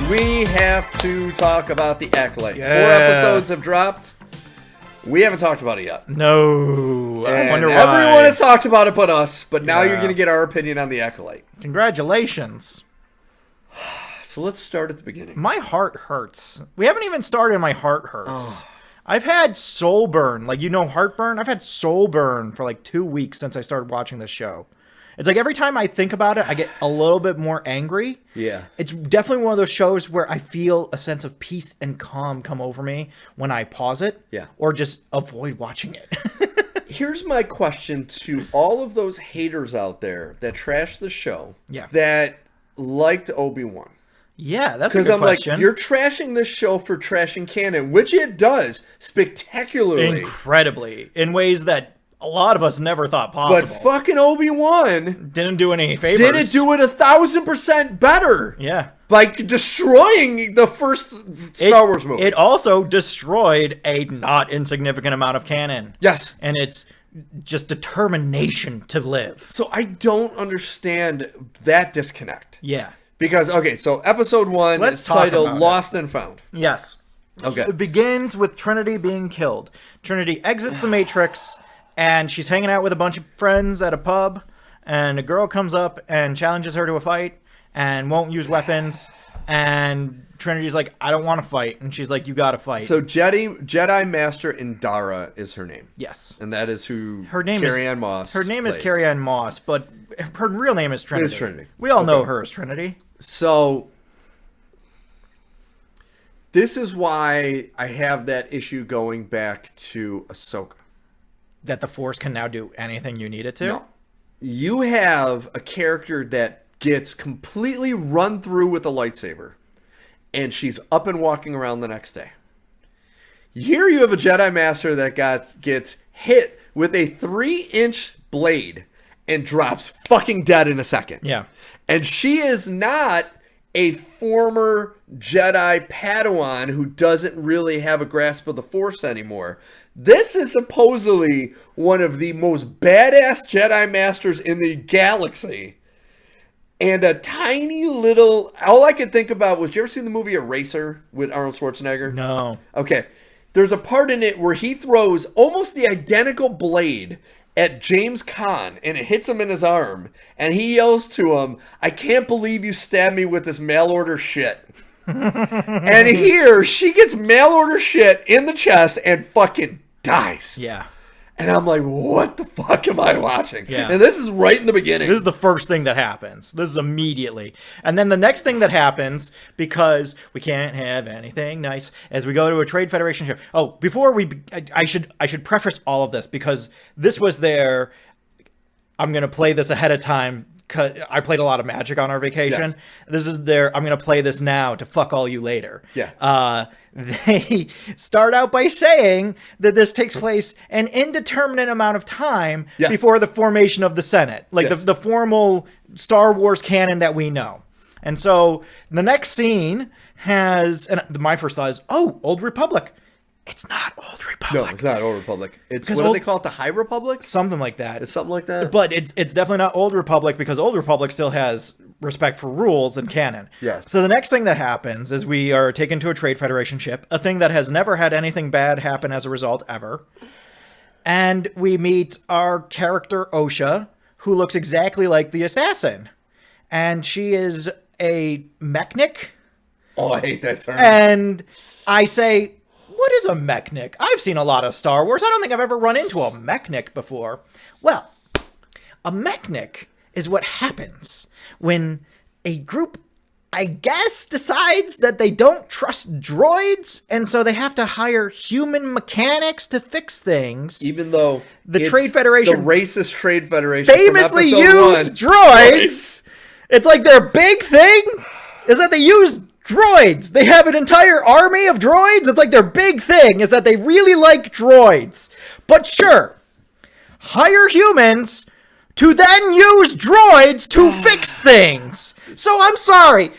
We have to talk about the Acolyte. Yeah. 4 episodes have dropped. We haven't talked about it yet. No. I wonder why. Everyone has talked about it but us, but now Yeah. you're going to get our opinion on the Acolyte. Congratulations. So let's start at the beginning. My heart hurts. We haven't even started and my heart hurts. Oh. I've had soul burn. Like, you know heartburn? I've had soul burn for like 2 weeks since I started watching this show. It's like every time I think about it, I get a little bit more angry. Yeah. It's definitely one of those shows where I feel a sense of peace and calm come over me when I pause it. Yeah. Or just avoid watching it. Here's my question to all of those haters out there that trash the show. Yeah. That liked Obi-Wan. Yeah, that's a good question. Like, you're trashing this show for trashing canon, which it does spectacularly. Incredibly. In ways that a lot of us never thought possible. But fucking Obi-Wan didn't do any favors. Didn't do it 1,000% better. Yeah. By destroying the first Star Wars movie. It also destroyed a not insignificant amount of canon. Yes. And it's just determination to live. So I don't understand that disconnect. Yeah. Because, okay, so episode 1 is titled Lost and Found. Yes. Okay. It begins with Trinity being killed. Trinity exits the Matrix, and she's hanging out with a bunch of friends at a pub, and a girl comes up and challenges her to a fight and won't use weapons, and Trinity's like, I don't want to fight, and she's like, you gotta fight. So Jedi Master Indara is her name. Yes. And that is who Carrie-Anne Moss Her name plays. is Carrie-Anne Moss, but her real name is Trinity. It is Trinity. We all know her as Trinity. So this is why I have that issue going back to Ahsoka. That the Force can now do anything you need it to? No. You have a character that gets completely run through with a lightsaber, and she's up and walking around the next day. Here you have a Jedi Master that gets hit with a 3-inch blade and drops fucking dead in a second. Yeah. And she is not a former Jedi Padawan who doesn't really have a grasp of the Force anymore. This is supposedly one of the most badass Jedi Masters in the galaxy. And a tiny little... All I could think about was, you ever seen the movie Eraser with Arnold Schwarzenegger? No. Okay. There's a part in it where he throws almost the identical blade at James Caan, and it hits him in his arm, and he yells to him, I can't believe you stabbed me with this mail-order shit. And here, she gets mail-order shit in the chest and fucking dies. Yeah. And I'm like, what the fuck am I watching? Yeah. And this is right in the beginning. This is the first thing that happens. This is immediately. And then the next thing that happens, because we can't have anything nice, as we go to a Trade Federation ship. Oh, before I should preface all of this, because this was their... I'm going to play this ahead of time, because I played a lot of Magic on our vacation. Yes. This is their, I'm going to play this now to fuck all you later. Yeah. They start out by saying that this takes place an indeterminate amount of time before the formation of the Senate. Like the formal Star Wars canon that we know. And so the next scene has, and my first thought is, oh, Old Republic. It's not Old Republic. No, it's not Old Republic. It's, what do they call it? The High Republic? Something like that. It's something like that? But it's definitely not Old Republic, because Old Republic still has respect for rules and canon. Yes. So the next thing that happens is we are taken to a Trade Federation ship, a thing that has never had anything bad happen as a result ever. And we meet our character, Osha, who looks exactly like the assassin. And she is a mechanic. Oh, I hate that term. And I say... What is a mechanic? I've seen a lot of Star Wars. I don't think I've ever run into a mechanic before. Well, a mechanic is what happens when a group, I guess, decides that they don't trust droids, and so they have to hire human mechanics to fix things. Even though the Trade Federation, the racist Trade Federation, famously use droids. It's like their big thing is that they use droids. They have an entire army of droids. It's like their big thing is that they really like droids. But sure, hire humans to then use droids to fix things. So I'm sorry.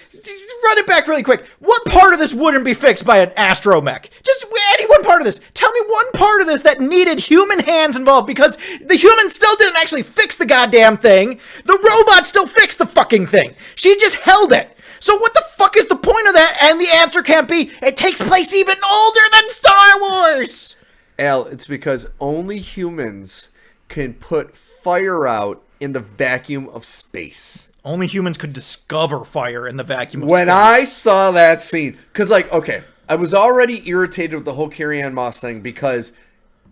Run it back really quick. What part of this wouldn't be fixed by an astromech? Just any one part of this. Tell me one part of this that needed human hands involved, because the humans still didn't actually fix the goddamn thing. The robot still fixed the fucking thing. She just held it. So what the fuck is the point point of that? And the answer can't be, it takes place even older than Star Wars. Al, it's because only humans can put fire out in the vacuum of space. Only humans could discover fire in the vacuum of When space. I saw that scene, because, like, okay, I was already irritated with the whole Carrie-Anne Moss thing because,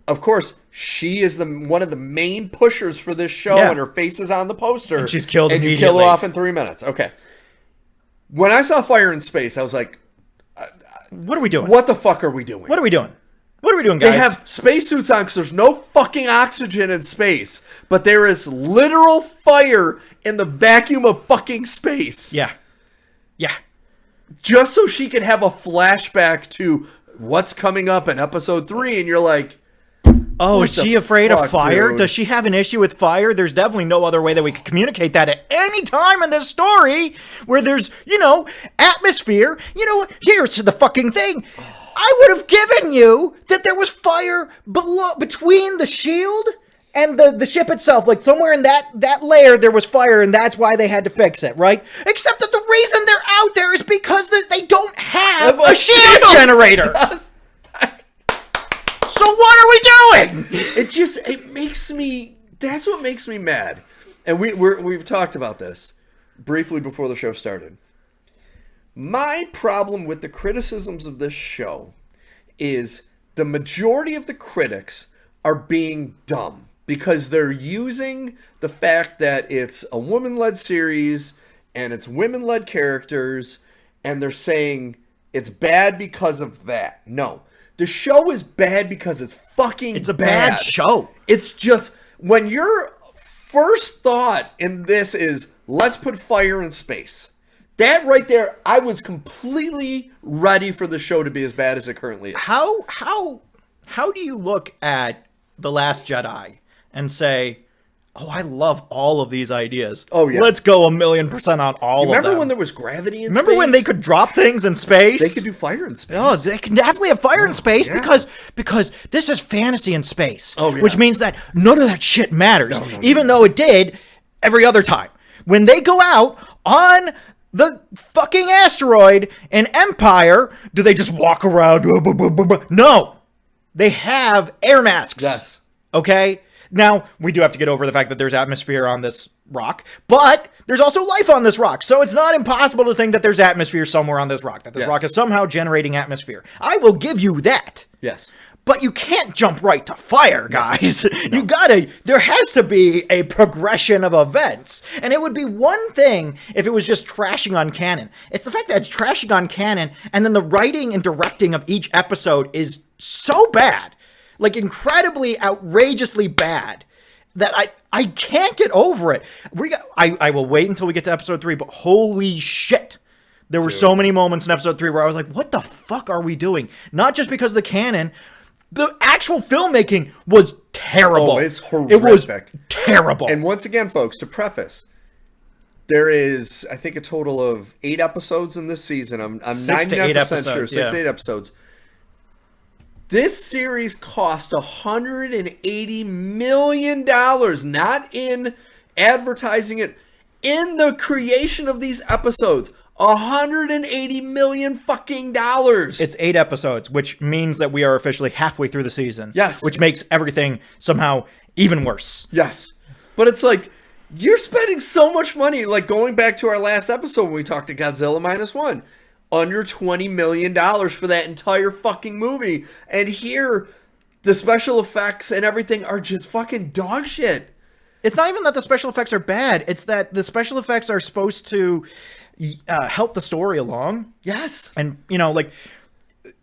of course, she is one of the main pushers for this show, and her face is on the poster. And she's killed and immediately. you kill her off in 3 minutes. Okay. When I saw fire in space, I was like, what are we doing? what the fuck are we doing? What are we doing? What are we doing, guys? They have spacesuits on because there's no fucking oxygen in space, but there is literal fire in the vacuum of fucking space. Yeah. Yeah. Just so she could have a flashback to what's coming up in episode 3, and you're like, oh, is she afraid of fire? Dude? Does she have an issue with fire? There's definitely no other way that we could communicate that at any time in this story where there's, atmosphere. You know what? Here's the fucking thing. I would have given you that there was fire between the shield and the ship itself. Like somewhere in that layer there was fire, and that's why they had to fix it, right? Except that the reason they're out there is because they don't have a shield generator. Yes. So what are we doing? It makes me, that's what makes me mad. And we've talked about this briefly before the show started. My problem with the criticisms of this show is the majority of the critics are being dumb because they're using the fact that it's a woman-led series and it's women-led characters, and they're saying it's bad because of that. No. The show is bad because it's fucking bad. It's a bad show. It's just, when your first thought in this is, let's put fire in space. That right there, I was completely ready for the show to be as bad as it currently is. How do you look at The Last Jedi and say, oh, I love all of these ideas. Oh, yeah. Let's go 1,000,000% on all of them. Remember when there was gravity in space? Remember when they could drop things in space? They could do fire in space. Oh, they can definitely have fire in space because this is fantasy in space. Oh, yeah. Which means that none of that shit matters, No, even though it did every other time. When they go out on the fucking asteroid in Empire, do they just walk around? No. They have air masks. Yes. Okay? Now, we do have to get over the fact that there's atmosphere on this rock, but there's also life on this rock. So it's not impossible to think that there's atmosphere somewhere on this rock, that this rock is somehow generating atmosphere. I will give you that. Yes. But you can't jump right to fire, guys. No. There has to be a progression of events. And it would be one thing if it was just trashing on canon. It's the fact that it's trashing on canon, and then the writing and directing of each episode is so bad, like incredibly, outrageously bad, that I can't get over it. I will wait until we get to episode 3, but holy shit. There were so many moments in episode 3 where I was like, what the fuck are we doing? Not just because of the canon. The actual filmmaking was terrible. Oh, it's horrific. It was terrible. And once again, folks, to preface, there is, I think, a total of 8 episodes in this season. I'm 99% sure. 6 to 8 episodes. This series cost $180 million, not in advertising it, in the creation of these episodes. $180 million fucking dollars. It's 8 episodes, which means that we are officially halfway through the season. Yes. Which makes everything somehow even worse. Yes. But it's like, you're spending so much money, like going back to our last episode when we talked to Godzilla -1. Under $20 million for that entire fucking movie. And here, the special effects and everything are just fucking dog shit. It's not even that the special effects are bad. It's that the special effects are supposed to help the story along. Yes. And, like,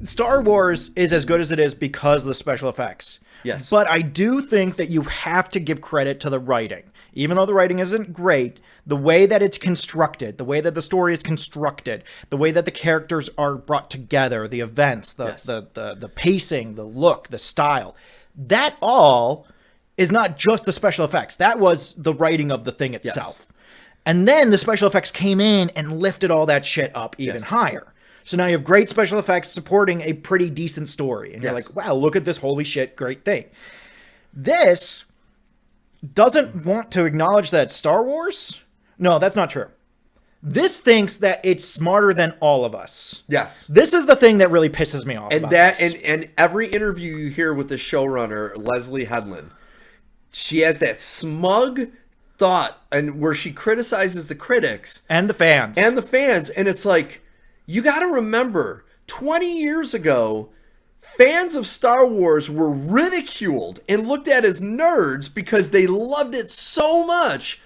Star Wars is as good as it is because of the special effects. Yes. But I do think that you have to give credit to the writing. Even though the writing isn't great, the way that it's constructed, the way that the story is constructed, the way that the characters are brought together, the events, the pacing, the look, the style, that all is not just the special effects. That was the writing of the thing itself. Yes. And then the special effects came in and lifted all that shit up even higher. So now you have great special effects supporting a pretty decent story. And you're like, wow, look at this holy shit great thing. This doesn't want to acknowledge that Star Wars? No, that's not true. This thinks that it's smarter than all of us. Yes. This is the thing that really pisses me off. And about that this. and every interview you hear with the showrunner, Leslie Headland, she has that smug thought and where she criticizes the critics and the fans. And it's like, you got to remember 20 years ago, fans of Star Wars were ridiculed and looked at as nerds because they loved it so much.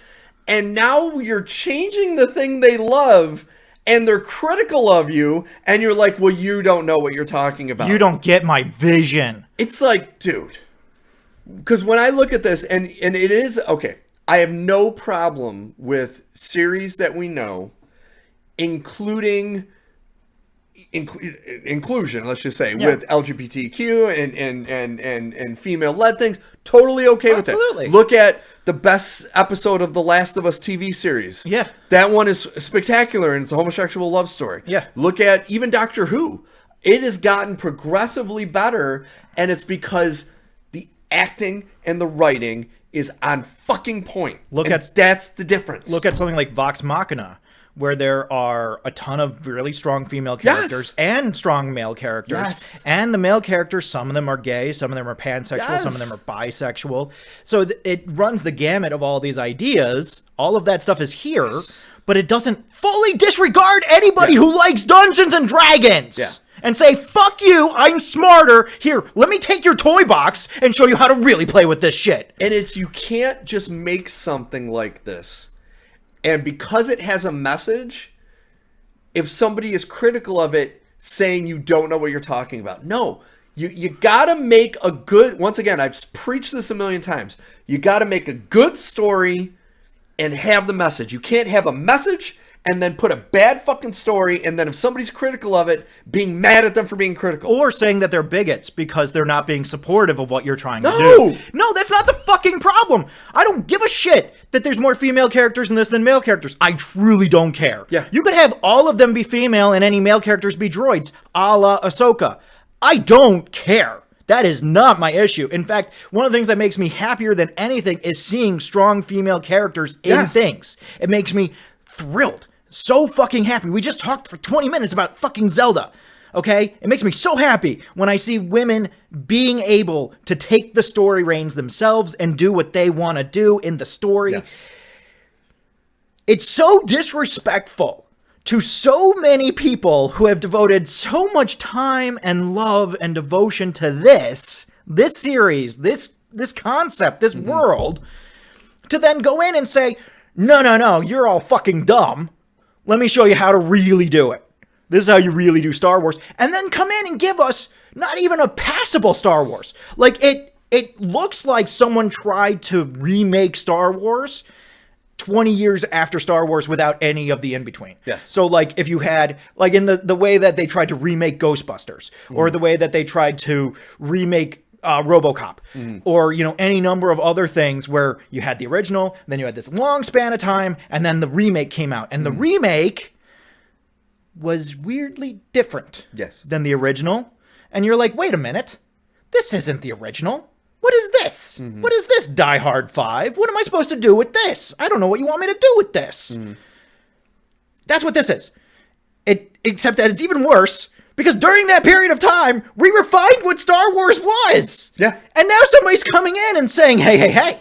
And now you're changing the thing they love and they're critical of you. And you're like, well, you don't know what you're talking about. You don't get my vision. It's like, dude, because when I look at this and it is, okay, I have no problem with series that we know, including inclusion, let's just say, with LGBTQ and female-led things. Totally okay with that. Absolutely. Look at the best episode of The Last of Us TV series. Yeah. That one is spectacular, and it's a homosexual love story. Yeah. Look at even Doctor Who. It has gotten progressively better, and it's because the acting and the writing is on fucking point. That's the difference. Look at something like Vox Machina, where there are a ton of really strong female characters and strong male characters. Yes. And the male characters, some of them are gay, some of them are pansexual, some of them are bisexual. So it runs the gamut of all these ideas. All of that stuff is here, but it doesn't fully disregard anybody who likes Dungeons and Dragons. Yeah. And say, fuck you, I'm smarter. Here, let me take your toy box and show you how to really play with this shit. And you can't just make something like this. And because it has a message, if somebody is critical of it, saying you don't know what you're talking about. No, you gotta make a good, once again, I've preached this a million times. You gotta make a good story and have the message. You can't have a message and then put a bad fucking story, and then if somebody's critical of it, being mad at them for being critical. Or saying that they're bigots because they're not being supportive of what you're trying to do. No, that's not the fucking problem. I don't give a shit that there's more female characters in this than male characters. I truly don't care. Yeah. You could have all of them be female and any male characters be droids, a la Ahsoka. I don't care. That is not my issue. In fact, one of the things that makes me happier than anything is seeing strong female characters in things. It makes me thrilled. So fucking happy. We just talked for 20 minutes about fucking Zelda. Okay? It makes me so happy when I see women being able to take the story reins themselves and do what they want to do in the story. Yes. It's so disrespectful to so many people who have devoted so much time and love and devotion to this series, this concept, this world, to then go in and say, no, you're all fucking dumb. Let me show you how to really do it. This is how you really do Star Wars. And then come in and give us not even a passable Star Wars. Like, it looks like someone tried to remake Star Wars 20 years after Star Wars without any of the in-between. Yes. So, like, if you had, like, in the way that they tried to remake Ghostbusters, or the way that they tried to remake RoboCop, or, you know, any number of other things where you had the original, then you had this long span of time, and then the remake came out. And the remake was weirdly different than the original. And you're like, wait a minute, this isn't the original. What is this? What is this Die Hard 5? What am I supposed to do with this? I don't know what you want me to do with this. That's what this is. Except that it's even worse, because during that period of time, we refined what Star Wars was. Yeah. And now somebody's coming in and saying, hey,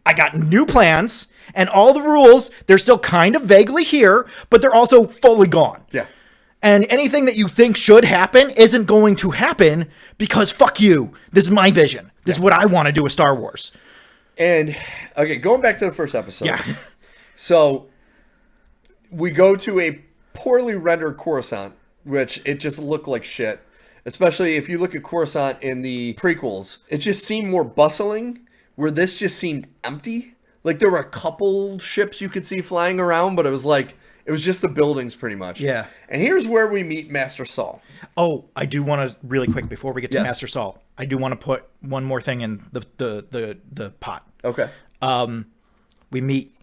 I got new plans, and all the rules, they're still kind of vaguely here, but they're also fully gone. Yeah. And anything that you think should happen isn't going to happen because fuck you. This is my vision. This is what I want to do with Star Wars. And, okay, going back to the first episode. Yeah. So, we go to a poorly rendered Coruscant, which it just looked like shit. Especially if you look at Coruscant in the prequels. It just seemed more bustling, where this just seemed empty. Like, there were a couple ships you could see flying around, but it was like, it was just the buildings pretty much. Yeah. And here's where we meet Master Saul. Oh, I do want to, really quick, before we get to Master Saul, I do want to put one more thing in the pot. Okay. We meet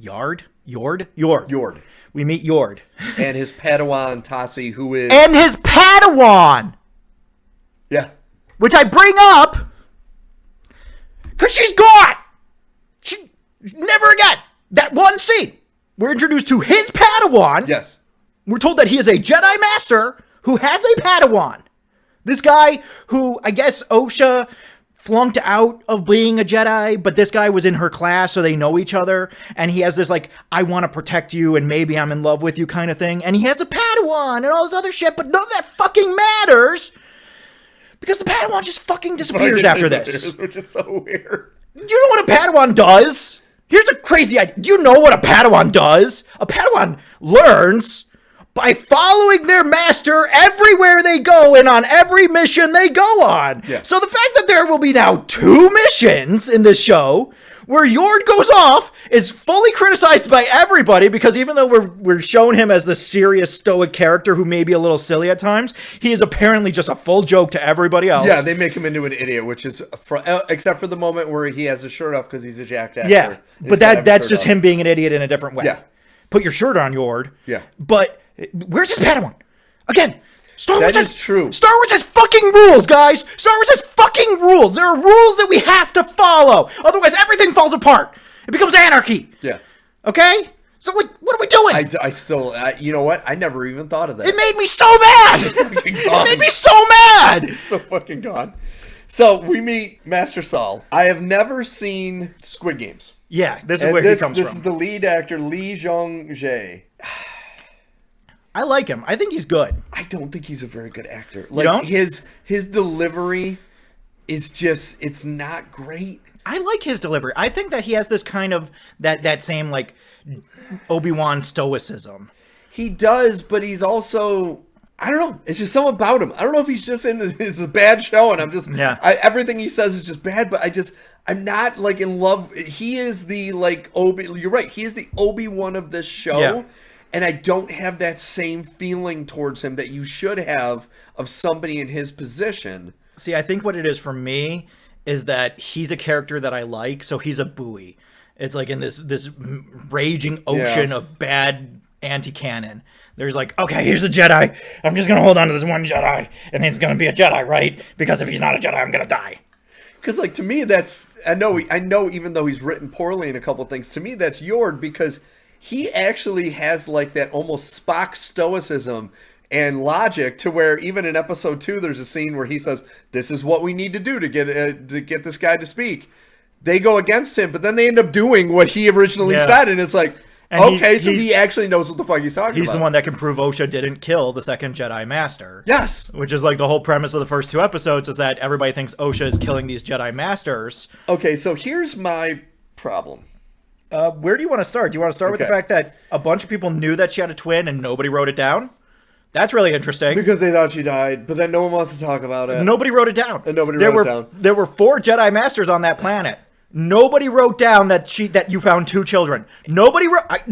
Yord. We meet Yord. And his Padawan, Tassi, who is... And his Padawan! Yeah. Which I bring up because she's gone! She never again! That one scene, we're introduced to his Padawan. Yes. We're told that he is a Jedi Master who has a Padawan. This guy who, I guess, OSHA flunked out of being a Jedi, but this guy was in her class, so they know each other, and he has this, like, I want to protect you, and maybe I'm in love with you kind of thing, and he has a Padawan and all this other shit, but none of that fucking matters, because the Padawan just fucking disappears after this. Which is so weird. You know what a Padawan does? Here's a crazy idea. Do you know what a Padawan does? A Padawan learns by following their master everywhere they go and on every mission they go on. Yeah. So the fact that there will be now 2 missions in this show where Yord goes off is fully criticized by everybody, because even though we're showing him as the serious stoic character who may be a little silly at times, he is apparently just a full joke to everybody else. Yeah, they make him into an idiot, which is except for the moment where he has his shirt off because he's a jacked actor. Yeah, but that's just him being an idiot in a different way. Yeah. Put your shirt on, Yord. Yeah. But where's his Padawan? Again, Star Wars is true. Star Wars has fucking rules, guys. Star Wars has fucking rules. There are rules that we have to follow. Otherwise, everything falls apart. It becomes anarchy. Yeah. Okay? So, like, what are we doing? I still, you know what? I never even thought of that. It made me so mad. It made me so mad. It's so fucking gone. So we meet Master Saul. I have never seen Squid Games. Yeah, this is where he comes from. This is the lead actor, Lee Jong-jae. I like him. I think he's good. I don't think he's a very good actor. You don't? His delivery is just, it's not great. I like his delivery. I think that he has this kind of that same like Obi-Wan stoicism. He does, but he's also, I don't know. It's just something about him. I don't know if he's just it's a bad show, and I'm just everything he says is just bad. But I'm not like in love. He is the like You're right. He is the Obi-Wan of this show. Yeah. And I don't have that same feeling towards him that you should have of somebody in his position. See, I think what it is for me is that he's a character that I like, so he's a buoy. It's like in this raging ocean of bad anti-canon. There's like, okay, here's a Jedi. I'm just going to hold on to this one Jedi, and it's going to be a Jedi, right? Because if he's not a Jedi, I'm going to die. Because, like, to me, that's... I know, even though he's written poorly in a couple things, to me, that's Yord, because he actually has like that almost Spock stoicism and logic to where even in episode 2 there's a scene where he says, this is what we need to do to get this guy to speak. They go against him, but then they end up doing what he originally said, and it's like, and okay, so he actually knows what the fuck he's talking about. He's the one that can prove OSHA didn't kill the second Jedi Master. Yes. Which is like the whole premise of the first 2 episodes, is that everybody thinks OSHA is killing these Jedi Masters. Okay, so here's my problem. Where do you want to start? Do you want to start with the fact that a bunch of people knew that she had a twin and nobody wrote it down? That's really interesting. Because they thought she died, but then no one wants to talk about it. Nobody wrote it down. And nobody wrote it down. There were 4 Jedi Masters on that planet. Nobody wrote down that you found 2 children. Nobody wrote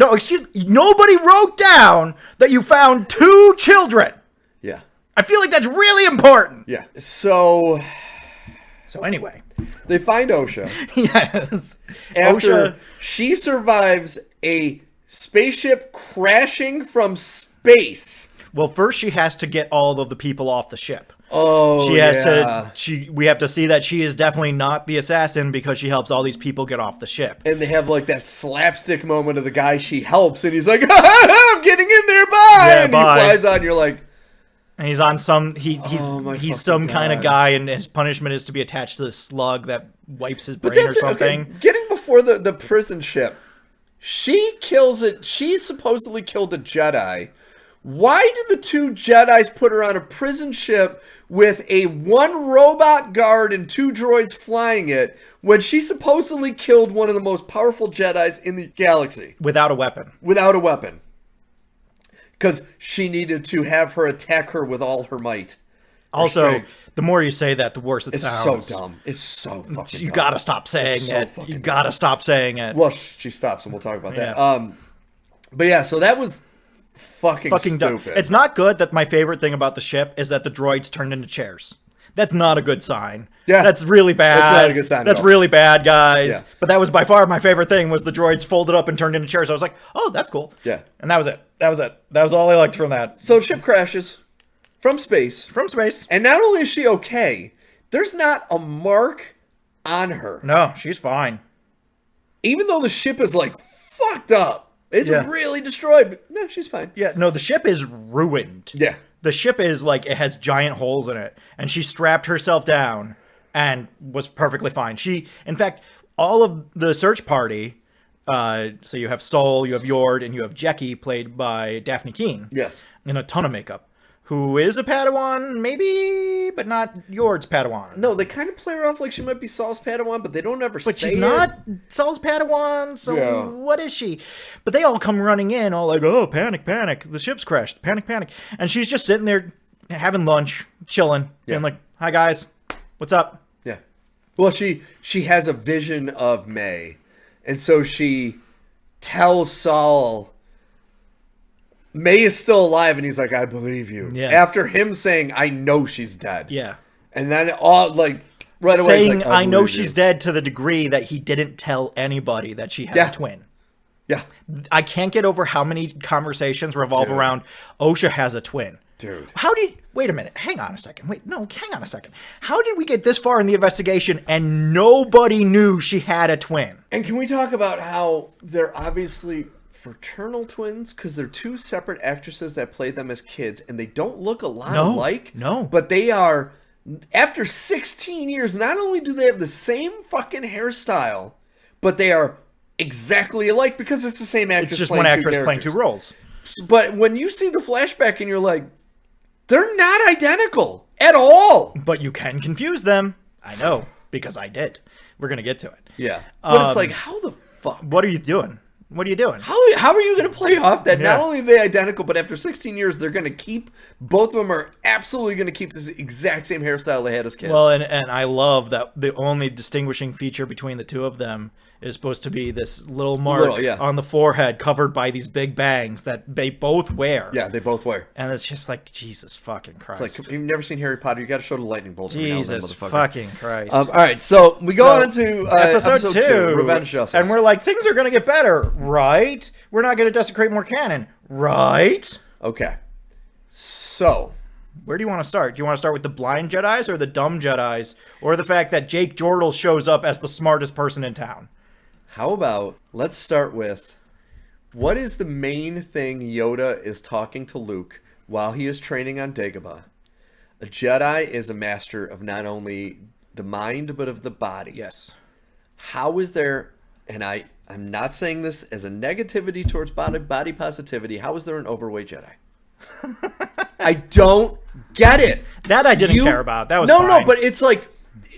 down that you found 2 children. Yeah. I feel like that's really important. Yeah. So anyway, they find OSHA. Yes. After she survives a spaceship crashing from space. Well, first she has to get all of the people off the ship. Oh, we have to see that she is definitely not the assassin because she helps all these people get off the ship. And they have like that slapstick moment of the guy she helps, and he's like, I'm getting in there, bye! And he flies on, you're like... And he's on some... He's some kind of guy, and his punishment is to be attached to this slug that wipes his brain or something. Okay. Getting before the prison ship, she kills it. She supposedly killed a Jedi. Why did the 2 Jedis put her on a prison ship with a 1 robot guard and 2 droids flying it when she supposedly killed one of the most powerful Jedis in the galaxy? Without a weapon. Without a weapon. Because she needed to have her attack her with all her might. Also, the more you say that, the worse it sounds. It's so dumb. It's so fucking dumb. You gotta stop saying it. You gotta stop saying it. Well, she stops, and we'll talk about that. But yeah, so that was fucking stupid. Dumb. It's not good that my favorite thing about the ship is that the droids turned into chairs. That's not a good sign. Yeah. That's really bad. That's not a good sign. That's really bad, guys. Yeah. But that was by far my favorite thing, was the droids folded up and turned into chairs. I was like, oh, that's cool. Yeah. And that was it. That was all I liked from that. So ship crashes from space. And not only is she okay, there's not a mark on her. No, she's fine. Even though the ship is like fucked up. It's really destroyed. But no, she's fine. Yeah, no, the ship is ruined. Yeah. The ship is like, it has giant holes in it, and she strapped herself down and was perfectly fine. In fact, all of the search party, so you have Sol, you have Yord, and you have Jecki, played by Daphne Keane. Yes. In a ton of makeup. Who is a Padawan, maybe, but not Yord's Padawan. No, they kind of play her off like she might be Saul's Padawan, but they don't ever say it. But she's not Saul's Padawan, so what is she? But they all come running in, all like, oh, panic, panic, the ship's crashed, panic, panic. And she's just sitting there having lunch, chilling, and like, hi, guys, what's up? Yeah. Well, she has a vision of May, and so she tells Saul... May is still alive, and he's like, I believe you. Yeah. After him saying, I know she's dead. Yeah. And then all, like, right away, saying, like, I know she's dead to the degree that he didn't tell anybody that she had a twin. Yeah. I can't get over how many conversations revolve around, Osha has a twin. Dude. Wait a minute. Hang on a second. Hang on a second. How did we get this far in the investigation and nobody knew she had a twin? And can we talk about how they're obviously... fraternal twins, because they're two separate actresses that played them as kids, and they don't look a lot alike. No. But they are, after 16 years, not only do they have the same fucking hairstyle, but they are exactly alike because it's the same actress. It's just one actress playing two roles. But when you see the flashback and you're like, they're not identical at all. But you can confuse them. I know, because I did. We're going to get to it. Yeah. But it's like, how the fuck? What are you doing? What are you doing? How are you going to play off that not only are they identical, but after 16 years, they're going to keep, both of them are absolutely going to keep this exact same hairstyle they had as kids. Well, and I love that the only distinguishing feature between the two of them is supposed to be this little mark on the forehead covered by these big bangs that they both wear. Yeah, they both wear. And it's just like, Jesus fucking Christ. It's like, you've never seen Harry Potter, you got to show the lightning bolts. Jesus fucking Christ. All right, so we go on to episode 2, Revenge Justice. And we're like, things are going to get better, right? We're not going to desecrate more canon, right? Okay. So... where do you want to start? Do you want to start with the blind Jedis or the dumb Jedis? Or the fact that Jake Jordal shows up as the smartest person in town? How about, let's start with, what is the main thing Yoda is talking to Luke while he is training on Dagobah? A Jedi is a master of not only the mind, but of the body. Yes. How is there, and I'm not saying this as a negativity towards body positivity, how is there an overweight Jedi? I don't get it. That I didn't care about. That was fine. No, but it's like,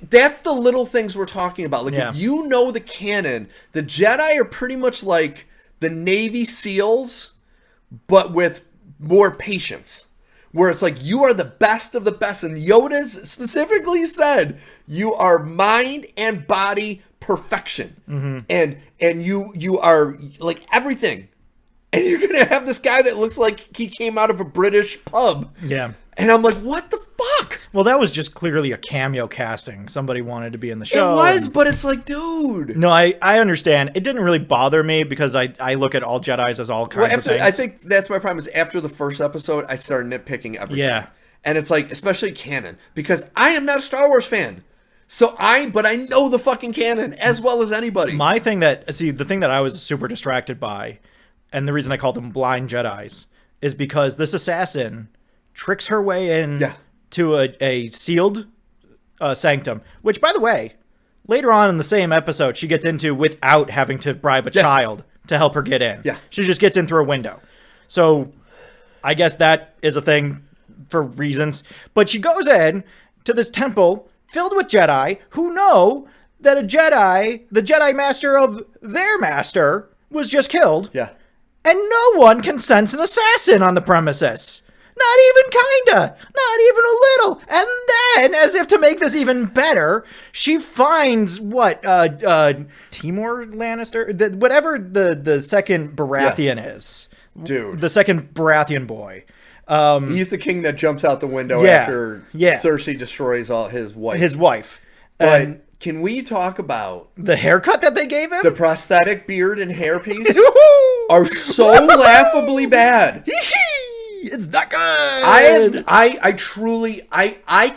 that's the little things we're talking about. Like, if you know the canon, the Jedi are pretty much like the Navy SEALs, but with more patience. Where it's like, you are the best of the best. And Yoda specifically said, you are mind and body perfection. Mm-hmm. And you are like everything. And you're going to have this guy that looks like he came out of a British pub. Yeah. And I'm like, what the fuck? Well, that was just clearly a cameo casting. Somebody wanted to be in the show. It was, but it's like, dude. No, I understand. It didn't really bother me because I look at all Jedis as all kinds of things. I think that's my problem is after the first episode, I started nitpicking everything. Yeah. And it's like, especially canon, because I am not a Star Wars fan. But I know the fucking canon as well as anybody. The thing that I was super distracted by, and the reason I call them blind Jedis, is because this assassin tricks her way in to a sealed sanctum, which, by the way, later on in the same episode, she gets into without having to bribe a child to help her get in. Yeah. She just gets in through a window. So I guess that is a thing for reasons. But she goes in to this temple filled with Jedi who know that the Jedi master of their master, was just killed. Yeah. And no one can sense an assassin on the premises. Not even kinda. Not even a little. And then, as if to make this even better, she finds Timor Lannister? Whatever the second Baratheon is. Dude. The second Baratheon boy. He's the king that jumps out the window after Cersei destroys all his wife. His wife. But can we talk about the haircut that they gave him? The prosthetic beard and hairpiece are so laughably bad. It's not good. I truly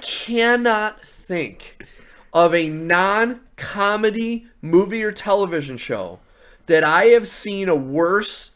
cannot think of a non-comedy movie or television show that I have seen a worse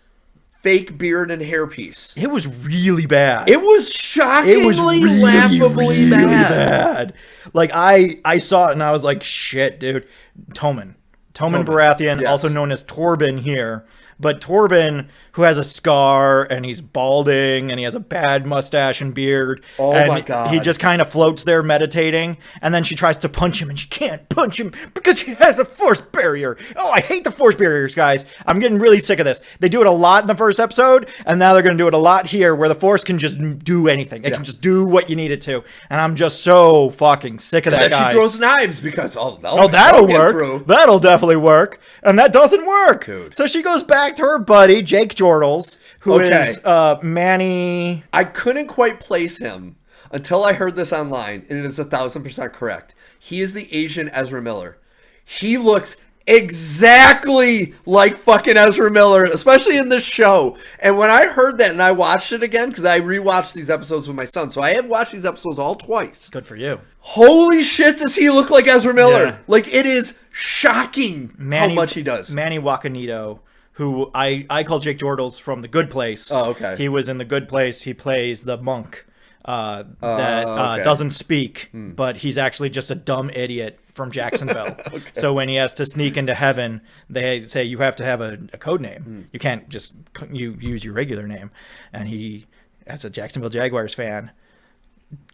fake beard and hairpiece. It was really bad. It was shockingly, laughably bad. Like, I saw it and I was like, shit, dude. Tommen Baratheon, yes. also known as Torben here. But Torben, who has a scar, and he's balding, and he has a bad mustache and beard. Oh, and my God. He just kind of floats there meditating, and then she tries to punch him, and she can't punch him because he has a force barrier. Oh, I hate the force barriers, guys. I'm getting really sick of this. They do it a lot in the first episode, and now they're going to do it a lot here, where the force can just do anything. It can just do what you need it to. And I'm just so fucking sick of that, guys. She throws knives because, that'll work. Through. That'll definitely work. And that doesn't work. Dude. So she goes back to her buddy, Jake Jordals, who is Manny. I couldn't quite place him until I heard this online, and it is 1,000% correct. He is the Asian Ezra Miller. He looks exactly like fucking Ezra Miller, especially in this show. And when I heard that and I watched it again, because I rewatched these episodes with my son, so I have watched these episodes all twice. Good for you. Holy shit, does he look like Ezra Miller? Yeah. Like, it is shocking how much he does. Manny Wakanito, who I call Jake Jordals from The Good Place. Oh, okay. He was in The Good Place. He plays the monk that okay. doesn't speak, but he's actually just a dumb idiot from Jacksonville. Okay. So when he has to sneak into heaven, they say you have to have a code name. You can't just use your regular name. And he, as a Jacksonville Jaguars fan,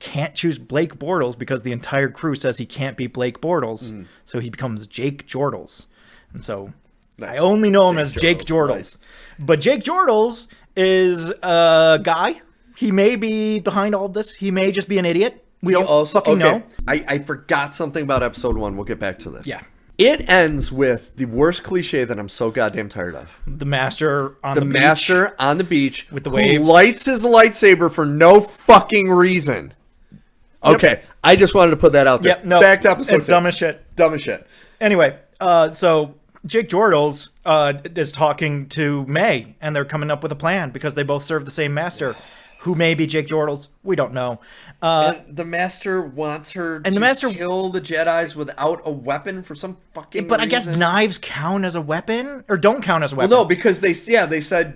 can't choose Blake Bortles because the entire crew says he can't be Blake Bortles. So he becomes Jake Jordals. And so I only know him as Jake Jordals. Nice. But Jake Jordals is a guy. He may be behind all of this. He may just be an idiot. We don't fucking know. I forgot something about episode 1. We'll get back to this. Yeah. It ends with the worst cliche that I'm so goddamn tired of. The master on the beach. The master on the beach with the waves. Who lights his lightsaber for no fucking reason. Okay. Yep. I just wanted to put that out there. Yep, no, back to episode 2. It's dumb as shit. Dumb as shit. Anyway, so Jake Jordals is talking to May, and they're coming up with a plan because they both serve the same master. Who may be Jake Jordals? We don't know. And the master wants her to kill the Jedis without a weapon for some fucking But reason. I guess knives count as a weapon? Or don't count as a weapon? Well, no, because they said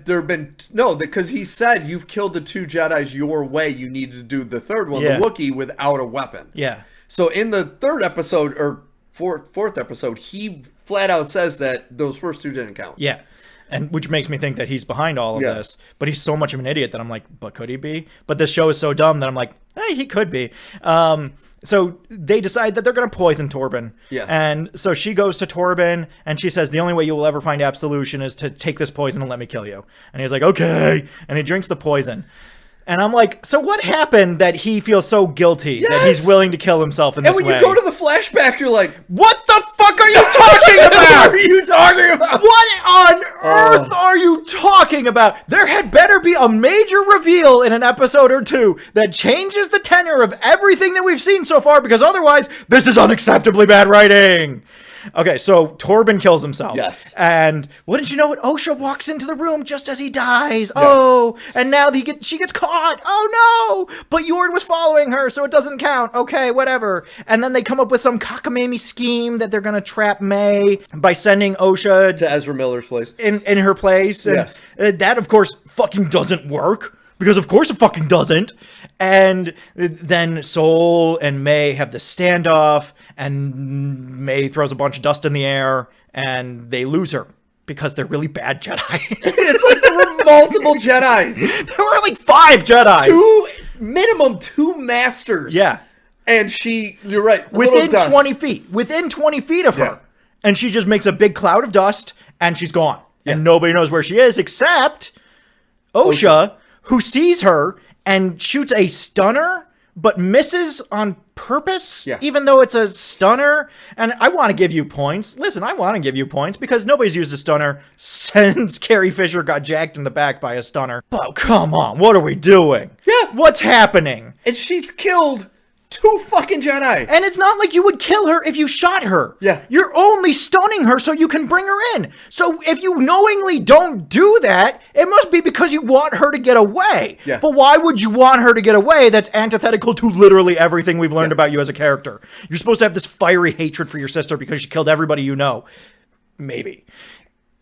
because he said you've killed the 2 Jedis your way. You need to do the third one, the Wookiee, without a weapon. Yeah. So in the third episode, or fourth episode, he flat out says that those first 2 didn't count. Yeah. And which makes me think that he's behind all of this. But he's so much of an idiot that I'm like, but could he be? But this show is so dumb that I'm like, he could be. So they decide that they're going to poison Torben. Yeah. And so she goes to Torben and she says, the only way you will ever find absolution is to take this poison and let me kill you. And he's like, okay. And he drinks the poison. And I'm like, so what happened that he feels so guilty that he's willing to kill himself in this way? And when you go to the flashback, you're like, what the fuck are you talking about? What are you talking about? What on earth are you talking about? There had better be a major reveal in an episode or 2 that changes the tenor of everything that we've seen so far, because otherwise, this is unacceptably bad writing. Okay, so Torben kills himself. Yes. And wouldn't you know it, Osha walks into the room just as he dies. Yes. Oh, and now she gets caught. Oh, no. But Yord was following her, so it doesn't count. Okay, whatever. And then they come up with some cockamamie scheme that they're going to trap May by sending Osha to Ezra Miller's place. In her place. And yes. That, of course, fucking doesn't work. Because of course it fucking doesn't. And then Sol and May have the standoff, and May throws a bunch of dust in the air, and they lose her because they're really bad Jedi. It's like there were multiple Jedis. There were like 5 Jedis. Minimum 2 masters. Yeah. And you're right, within 20 feet. Within 20 feet of her. And she just makes a big cloud of dust, and she's gone. Yeah. And nobody knows where she is except Osha, who sees her and shoots a stunner, but misses on purpose, even though it's a stunner. And I want to give you points. Listen, I want to give you points because nobody's used a stunner since Carrie Fisher got jacked in the back by a stunner. But come on, what are we doing? Yeah. What's happening? And she's killed 2 fucking Jedi. And it's not like you would kill her if you shot her. Yeah. You're only stunning her so you can bring her in. So if you knowingly don't do that, it must be because you want her to get away. Yeah. But why would you want her to get away? That's antithetical to literally everything we've learned about you as a character. You're supposed to have this fiery hatred for your sister because she killed everybody you know. Maybe.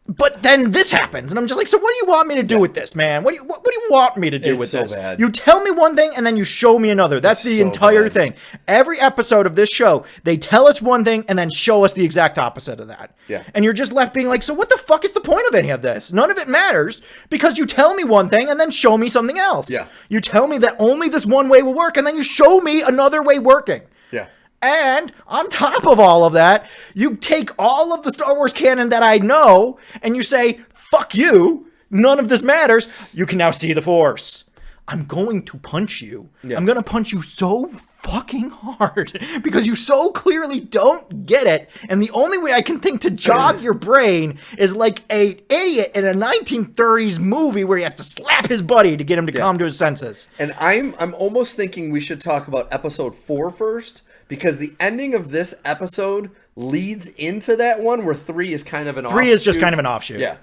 But then this happens, and I'm just like, so what do you want me to do with this, man? What do you want me to do It's with so this? bad. You tell me one thing, and then you show me another. That's the so entire bad. thing. Every episode of this show, they tell us one thing, and then show us the exact opposite of that. Yeah. And you're just left being like, so what the fuck is the point of any of this? None of it matters, because you tell me one thing, and then show me something else. Yeah. You tell me that only this one way will work, and then you show me another way working. Yeah. And on top of all of that, you take all of the Star Wars canon that I know, and you say, fuck you, none of this matters. You can now see the Force. I'm going to punch you. Yeah. I'm going to punch you so fucking hard because you so clearly don't get it. And the only way I can think to jog your brain is like an idiot in a 1930s movie where you have to slap his buddy to get him to come to his senses. And I'm almost thinking we should talk about episode 4 first, because the ending of this episode leads into that one where 3 is kind of an offshoot. 3 is just kind of an offshoot. Yeah.